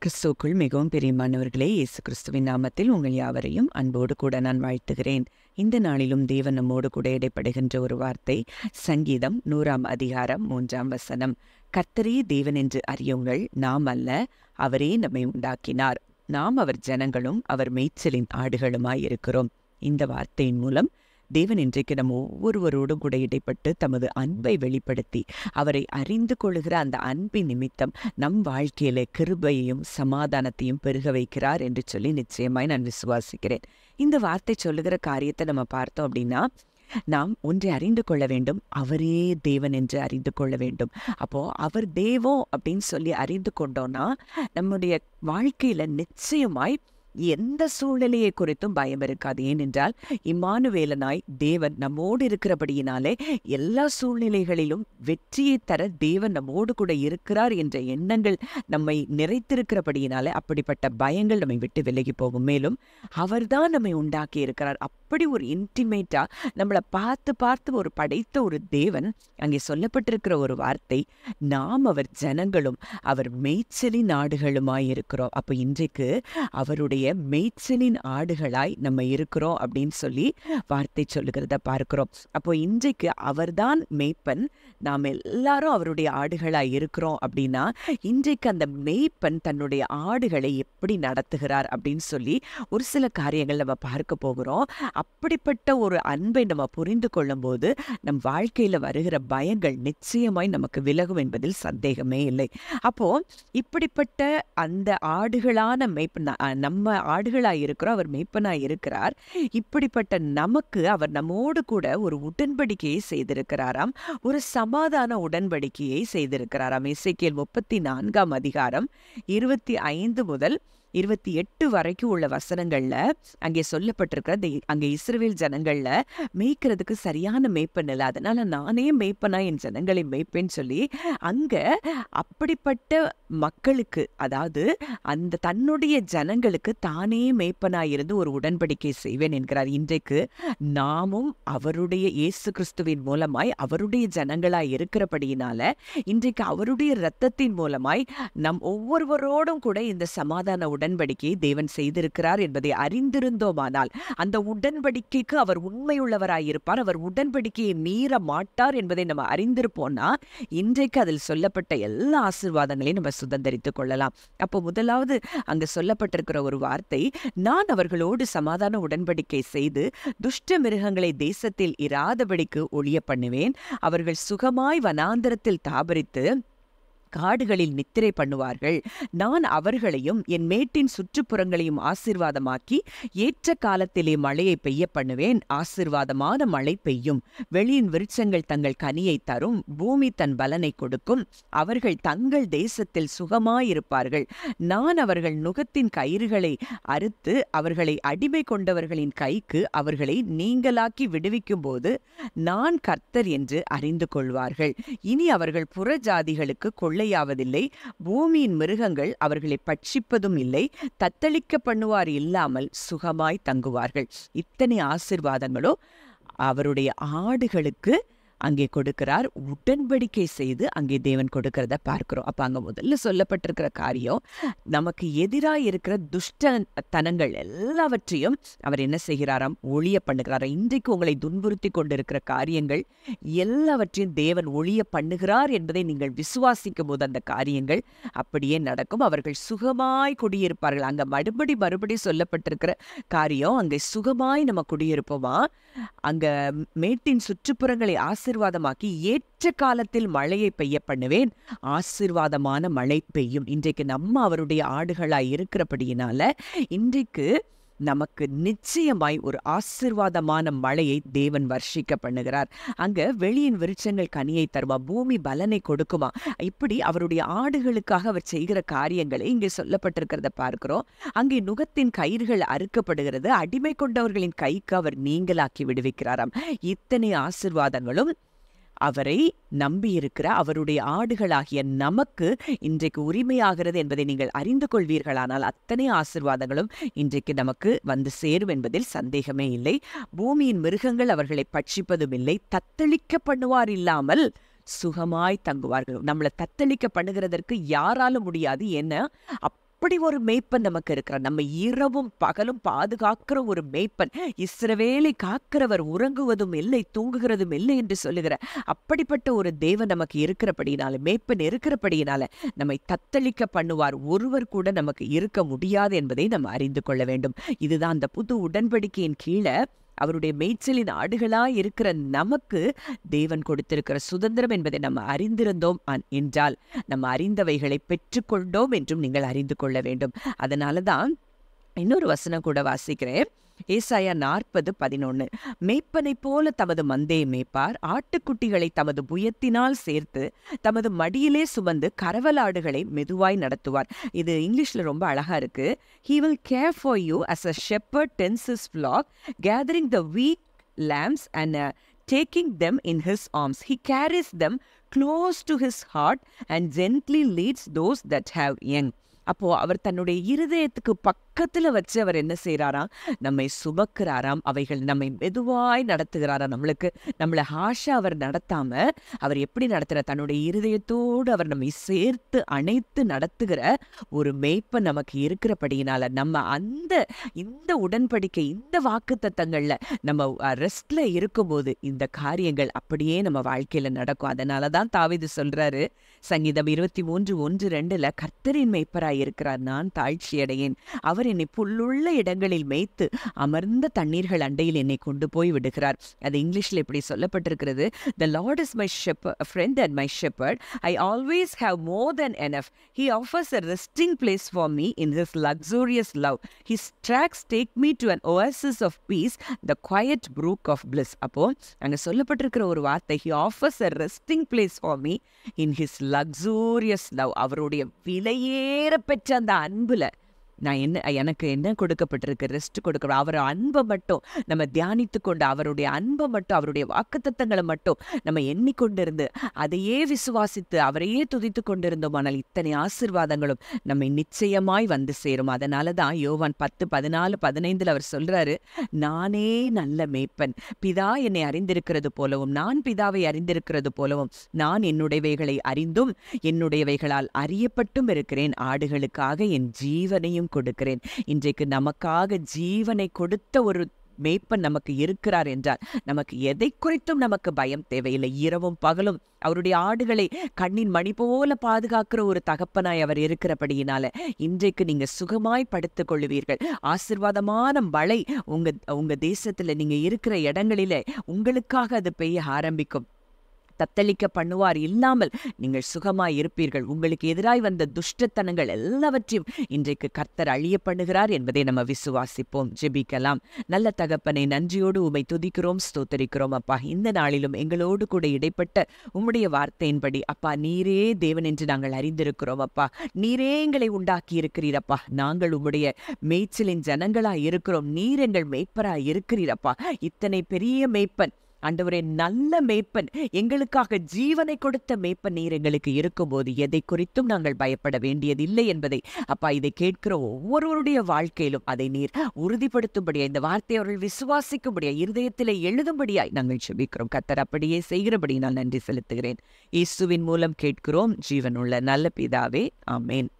கிறிஸ்துவுக்குள் மிகவும் பிரியமானவர்களே, இயேசு கிறிஸ்துவின் நாமத்தில் உங்கள் யாவரையும் அன்போடு கூட நான் வாழ்த்துகிறேன். இந்த நாளிலும் தேவன் நம்மோடு கூட இடைப்படுகின்ற ஒரு வார்த்தை, சங்கீதம் 100 அதிகாரம் 3 கர்த்தரே தேவன் என்று அறியுங்கள், நாம் அல்ல, அவரே நம்மை உண்டாக்கினார். நாம் அவர் ஜனங்களும் அவர் மேய்ச்சலின் ஆடுகளுமாயிருக்கிறோம். இந்த வார்த்தையின் மூலம் தேவன் இன்றைக்கு நம்ம ஒவ்வொருவரோடும் கூட இடைப்பட்டு தமது அன்பை வெளிப்படுத்தி அவரை அறிந்து கொள்ளுகிற அந்த அன்பின் நிமித்தம் நம் வாழ்க்கையில கிருபையையும் சமாதானத்தையும் பெருக வைக்கிறார் என்று சொல்லி நிச்சயமாய் நான் விசுவாசிக்கிறேன். இந்த வார்த்தை சொல்லுகிற காரியத்தை நம்ம பார்த்தோம் அப்படின்னா, நாம் ஒன்றை அறிந்து கொள்ள வேண்டும், அவரே தேவன் என்று அறிந்து கொள்ள வேண்டும். அப்போ அவர் தேவன் அப்படின்னு சொல்லி அறிந்து கொண்டோம்னா நம்முடைய வாழ்க்கையில நிச்சயமாய் எந்த சூழ்நிலையை குறித்தும் பயம் இருக்காது. ஏனென்றால் இம்மானுவேலனாய் தேவன் நம்மோடு இருக்கிறபடியினாலே எல்லா சூழ்நிலைகளிலும் வெற்றியை தர தேவன் நம்மோடு கூட இருக்கிறார் என்ற எண்ணங்கள் நம்மை நிறைத்திருக்கிறபடியினாலே அப்படிப்பட்ட பயங்கள் நம்மை விட்டு விலகி போகும். மேலும் அவர்தான் நம்மை உண்டாக்கி இருக்கிறார். அப்படி ஒரு இன்டிமேட்டா நம்மளை பார்த்து பார்த்து ஒரு படைத்த ஒரு தேவன். அங்கே சொல்லப்பட்டிருக்கிற ஒரு வார்த்தை, நாம் அவர் ஜனங்களும் அவர் மேய்ச்சலின் ஆடுகளுமாயிருக்கிறோம். அப்போ இன்றைக்கு அவருடைய மேய்ச்சலின் ஆடுகளாய் நம்ம இருக்கிறோம் அப்படின்னு சொல்லி வார்த்தை சொல்லுகிறத பார்க்கிறோம். அப்போ இன்றைக்கு அவர்தான் மேய்ப்பன், நாம் எல்லாரும் அவருடைய ஆடுகளாய் இருக்கிறோம் அப்படின்னா, இன்றைக்கு அந்த மேய்ப்பன் தன்னுடைய ஆடுகளை எப்படி நடத்துகிறார் அப்படின்னு சொல்லி ஒரு சில காரியங்கள் நம்ம பார்க்க போகிறோம். அப்படிப்பட்ட ஒரு அன்பை நம்ம புரிந்து கொள்ளும் போது நம் வாழ்க்கையில வருகிற பயங்கள் நிச்சயமாய் நமக்கு விலகும் என்பதில் சந்தேகமே இல்லை. அப்போ இப்படிப்பட்ட அந்த ஆடுகளான மேய்ப்பன், நம்ம ஆடுகளாய் இருக்கிறோம், அவர் மேய்ப்பனாய் இருக்கிறார். இப்படிப்பட்ட நமக்கு அவர் நம்மோடு கூட ஒரு உடன்படிக்கையை செய்திருக்கிறாராம், ஒரு சமாதான உடன்படிக்கையை செய்திருக்கிறாராம். எசேக்கியேல் 34 அதிகாரம் 25 முதல் 28 வரைக்கும் உள்ள வசனங்கள்ல அங்கே சொல்லப்பட்டிருக்கிற அங்கே இஸ்ரவேல் ஜனங்கள்ல மேய்க்கிறதுக்கு சரியான மேய்ப்பன் இல்லை, அதனால நானே மேய்ப்பனா என் ஜனங்களை மேய்ப்பேன்னு சொல்லி அங்க அப்படிப்பட்ட மக்களுக்கு, அதாவது அந்த தன்னுடைய ஜனங்களுக்கு தானே மேய்ப்பனாயிருந்து ஒரு உடன்படிக்கை செய்வேன் என்கிறார். இன்றைக்கு நாமும் அவருடைய இயேசு கிறிஸ்துவின் மூலமாய் அவருடைய ஜனங்களாய் இருக்கிறபடியினால இன்றைக்கு அவருடைய இரத்தத்தின் மூலமாய் நம் ஒவ்வொருவரோடும் கூட இந்த சமாதான உடன்படிக்கையை தேவன் செய்திருக்கிறார் என்பதை அறிந்திருந்தோமானால் அந்த உடன்படிக்கைக்கு அவர் உண்மையுள்ளவராயிருப்பார், அவர் உடன்படிக்கையை மீற மாட்டார் என்பதை நம்ம அறிந்திருப்போம்னா இன்றைக்கு அதில் சொல்லப்பட்ட எல்லா ஆசீர்வாதங்களையும் நம்ம சுதந்திரித்துக் கொள்ளலாம். அப்போ முதலாவது அங்கு சொல்லப்பட்டிருக்கிற ஒரு வார்த்தை, நான் அவர்களோடு சமாதான உடன்படிக்கை செய்து துஷ்ட மிருகங்களை தேசத்தில் இராதபடிக்கு ஒழிய பண்ணுவேன், அவர்கள் சுகமாய் வனாந்தரத்தில் தாபரித்து காடுகளில் நித்திரை பண்ணுவார்கள். நான் அவர்களையும் என் மேட்டின் சுற்றுப்புறங்களையும் ஆசீர்வாதமாக்கி ஏற்ற காலத்திலே மழையை பெய்ய பண்ணுவேன், ஆசீர்வாதமான மழை பெய்யும், வெளியின் விருட்சங்கள் தங்கள் கனியை தரும், பூமி தன் பலனை கொடுக்கும், அவர்கள் தங்கள் தேசத்தில் சுகமாயிருப்பார்கள். நான் அவர்கள் நுகத்தின் கயிறுகளை அறுத்து அவர்களை அடிமை கொண்டவர்களின் கைக்கு அவர்களை நீங்களாக்கி விடுவிக்கும் போது நான் கர்த்தர் என்று அறிந்து கொள்வார்கள். இனி அவர்கள் புற ஜாதிகளுக்கு கொள்ளையாவதில்லை, பூமியின் மிருகங்கள் அவர்களை பட்சிப்பதும் இல்லை, தத்தளிக்க பண்ணுவார் இல்லாமல் சுகமாய் தங்குவார்கள். இத்தனை ஆசீர்வாதங்களோ அவருடைய ஆடுகளுக்கு அங்கே கொடுக்கிறார். உடன்படிக்கை செய்து அங்கே தேவன் கொடுக்கிறத பார்க்கிறோம். அப்ப அங்க முதல்ல சொல்லப்பட்டிருக்கிற காரியம், நமக்கு எதிராக இருக்கிற துஷ்டத்தனங்கள் எல்லாவற்றையும் அவர் என்ன செய்கிறாராம், ஒழிய பண்ணுகிறாராம். இன்றைக்கு உங்களை துன்புறுத்தி கொண்டிருக்கிற காரியங்கள் எல்லாவற்றையும் தேவன் ஒழிய பண்ணுகிறார் என்பதை நீங்கள் விசுவாசிக்கும் போது அந்த காரியங்கள் அப்படியே நடக்கும். அவர்கள் சுகமாய் குடியிருப்பார்கள். அங்க மறுபடி சொல்லப்பட்டிருக்கிற காரியம், அங்கே சுகமாய் நம்ம குடியிருப்போமா, அங்க மேட்டின் சுற்றுப்புறங்களை ஆசீர்வாதமாக்கி ஏற்ற காலத்தில் மழையை பெய்ய பண்ணுவேன், ஆசீர்வாதமான மழை பெய்யும். இன்றைக்கு நம்ம அவருடைய ஆடுகளாய் இருக்கிறபடியினால இன்றைக்கு நமக்கு நிச்சயமாய் ஒரு ஆசீர்வாதமான மழையை தேவன் வர்ஷிக்க பண்ணுகிறார். அங்க வெளியின் விருட்சங்கள் கனியை தருமா, பூமி பலனை கொடுக்குமா. இப்படி அவருடைய ஆடுகளுக்காக அவர் செய்கிற காரியங்களை இங்கே சொல்லப்பட்டிருக்கிறத பார்க்கிறோம். அங்கே நுகத்தின் கயிறுகள் அறுக்கப்படுகிறது, அடிமை கொண்டவர்களின் கைக்கு அவர் நீங்களாக்கி விடுவிக்கிறாராம். இத்தனை ஆசீர்வாதங்களும் அவரை நம்பியிருக்கிற அவருடைய ஆடுகளாகிய நமக்கு இன்றைக்கு உரிமையாகிறது என்பதை நீங்கள் அறிந்து கொள்வீர்களானால் அத்தனை ஆசீர்வாதங்களும் இன்றைக்கு நமக்கு வந்து சேரும் என்பதில் சந்தேகமே இல்லை. பூமியின் மிருகங்கள் அவர்களை பட்சிப்பதும் இல்லை, தத்தளிக்க பண்ணுவார் இல்லாமல் சுகமாய் தங்குவார்கள். நம்மளை தத்தளிக்க பண்ணுகிறதற்கு யாராலும் முடியாது. ஏன்னா அப்படி ஒரு மேய்ப்பன் நமக்கு இருக்கிறார். நம்ம இரவும் பகலும் பாதுகாக்கிற ஒரு மேய்ப்பன். இஸ்ரவேலை காக்கிறவர் உறங்குவதும் இல்லை தூங்குகிறதும் இல்லை என்று சொல்லுகிற அப்படிப்பட்ட ஒரு தேவன் நமக்கு இருக்கிறபடியினால, மேய்ப்பன் இருக்கிறபடியினால நம்மை தத்தளிக்க பண்ணுவார் ஒருவர் கூட நமக்கு இருக்க முடியாது என்பதை நம்ம அறிந்து கொள்ள வேண்டும். இதுதான் அந்த புது உடன்படிக்கையின் கீழே அவருடைய மேய்ச்சலின் ஆடுகளாய் இருக்கிற நமக்கு தேவன் கொடுத்திருக்கிற சுதந்திரம் என்பதை நம்ம அறிந்திருந்தோம் என்றால் நம்ம அறிந்தவைகளை பெற்றுக்கொண்டோம் என்றும் நீங்கள் அறிந்து கொள்ள வேண்டும். அதனாலதான் இன்னொரு வசனம் கூட வாசிக்கிறேன். ஏசாயா 40:11. மேய்ப்பனைப் போல தமது மந்தையை மேய்ப்பார், ஆட்டுக்குட்டிகளை தமது புயத்தினால் சேர்த்து தமது மடியிலே சுமந்து கரவலாடுகளை மெதுவாய் நடத்துவார். இது இங்கிலீஷ்ல ரொம்ப அழகா இருக்கு. He will care for you as a shepherd tends his flock, gathering the weak lambs and taking them in his arms. He carries them close to his heart and gently leads those that have young. அப்போ அவர் தன்னுடைய இருதயத்துக்கு பக்கத்துல வச்சு அவர் என்ன செய்யறாராம்? நம்மை சுமக்கிறாராம். அவைகள் நம்மை மெதுவாய் நடத்துகிறாராம். நம்மளை ஹாஷா அவர் நடத்தாம அவர் எப்படி நடத்துற, தன்னுடைய இருதயத்தோடு அவர் நம்மை சேர்த்து அணைத்து நடத்துகிற ஒரு மேய்ப்பன் நமக்கு இருக்கிறபடியினால நம்ம இந்த உடன்படிக்கை, இந்த வாக்குத்தத்தங்கள்ல நம்ம ரெஸ்ட்ல இருக்கும்போது இந்த காரியங்கள் அப்படியே நம்ம வாழ்க்கையில நடக்கும். அதனாலதான் தாவீது சொல்றாரு சங்கீதம் 23:1-2, கர்த்தரின் மேய்ப்பராய் இருக்கிறார், நான் தாழ்ச்சியடையேன். அவர் என்னை புல்லுள்ள இடங்களில் மேய்த்து அமர்ந்த தண்ணீர்கள் அண்டையில் என்னை கொண்டு போய் விடுகிறார். அது இங்கிலீஷ்ல இப்படி சொல்லப்பட்டிருக்கிறது. The Lord is my friend and my shepherd. I always have more than enough. He offers a resting place for me in his luxurious love. His tracks take me to an oasis of peace, the quiet brook of bliss. அப்போ அங்க சொல்லப்பட்டிருக்கிற ஒரு வார்த்தை, he offers a resting place for me in his luxurious love. அவருடைய விலையேற பெற்ற அந்த அன்புல எனக்கு என்ன கொடுக்கப்பட்டிருக்கு? ரெஸ்ட் கொடுக்க. அவர் அன்பை மட்டும் நம்ம தியானித்து கொண்டு, அவருடைய அன்பை மட்டும், அவருடைய வாக்குத்தத்தங்களை மட்டும் நம்ம எண்ணிக்கொண்டிருந்து அதையே விசுவாசித்து அவரையே துதித்து கொண்டிருந்தோம். ஆனால் இத்தனை ஆசீர்வாதங்களும் நம்மை நிச்சயமாய் வந்து சேரும். அதனாலதான் யோவான் 10:14-15 அவர் சொல்றாரு, நானே நல்ல மேய்ப்பன், பிதா என்னை அறிந்திருக்கிறது போலவும் நான் பிதாவை அறிந்திருக்கிறது போலவும் நான் என்னுடையவைகளை அறிந்தும் என்னுடையவைகளால் அறியப்பட்டும் இருக்கிறேன். ஆடுகளுக்காக என் ஜீவனையும் கொடுக்கிறேன். இன்றைக்கு நமக்காக ஜீவனை கொடுத்த ஒரு மேய்ப்பன் நமக்கு இருக்கிறார் என்றால் நமக்கு எதை குறித்தும் நமக்கு பயம் தேவையில்லை. இரவும் பகலும் அவருடைய ஆடுகளை கண்ணின் மணி போல பாதுகாக்கிற ஒரு தகப்பனாய் அவர் இருக்கிறபடியினால இன்றைக்கு நீங்க சுகமாய் படுத்துக் கொள்ளுவீர்கள். ஆசீர்வாதமான மழை உங்க தேசத்துல நீங்க இருக்கிற இடங்களிலே உங்களுக்காக அது பெய்ய ஆரம்பிக்கும். தத்தளிக்க பண்ணுவார் இல்லாமல் நீங்கள் சுகமாய் இருப்பீர்கள். உங்களுக்கு எதிராய் வந்த துஷ்டத்தனங்கள் எல்லாவற்றையும் இன்றைக்கு கர்த்தர் அழிய பண்ணுகிறார் என்பதை நம்ம விசுவாசிப்போம். ஜெபிக்கலாம். நல்ல தகப்பனை, நன்றியோடு உம்மை துதிக்கிறோம், ஸ்தோத்தரிக்கிறோம். அப்பா, இந்த நாளிலும் எங்களோடு கூட இடைப்பட்ட உம்முடைய வார்த்தையின்படி அப்பா, நீரே தேவன் என்று நாங்கள் அறிந்திருக்கிறோம். அப்பா, நீரே எங்களை உண்டாக்கி இருக்கிறீரப்பா. நாங்கள் உம்முடைய மேய்ச்சலின் ஜனங்களாய் இருக்கிறோம். நீர் எங்கள் மேய்ப்பராய் இருக்கிறீரப்பா. இத்தனை பெரிய மேய்ப்பன் ஆண்டவரே, நல்ல மேய்ப்பன், எங்களுக்காக ஜீவனை கொடுத்த மேய்ப்பன் நீர் எங்களுக்கு இருக்கும்போது எதை குறித்தும் நாங்கள் பயப்பட வேண்டியதில்லை என்பதை அப்பா, இதை கேட்கிற ஒவ்வொருவருடைய வாழ்க்கையிலும் அதை நீர் உறுதிப்படுத்தும்படியாய், இந்த வார்த்தை அவர்கள் விசுவாசிக்கும்படியாய், இருதயத்திலே எழுதும்படியாய் நாங்கள் ஜெபிக்கிறோம். கர்த்தர் அப்படியே செய்கிறபடி நான் நன்றி செலுத்துகிறேன். இயேசுவின் மூலம் கேட்கிறோம் ஜீவனுள்ள நல்ல பிதாவே, ஆமேன்.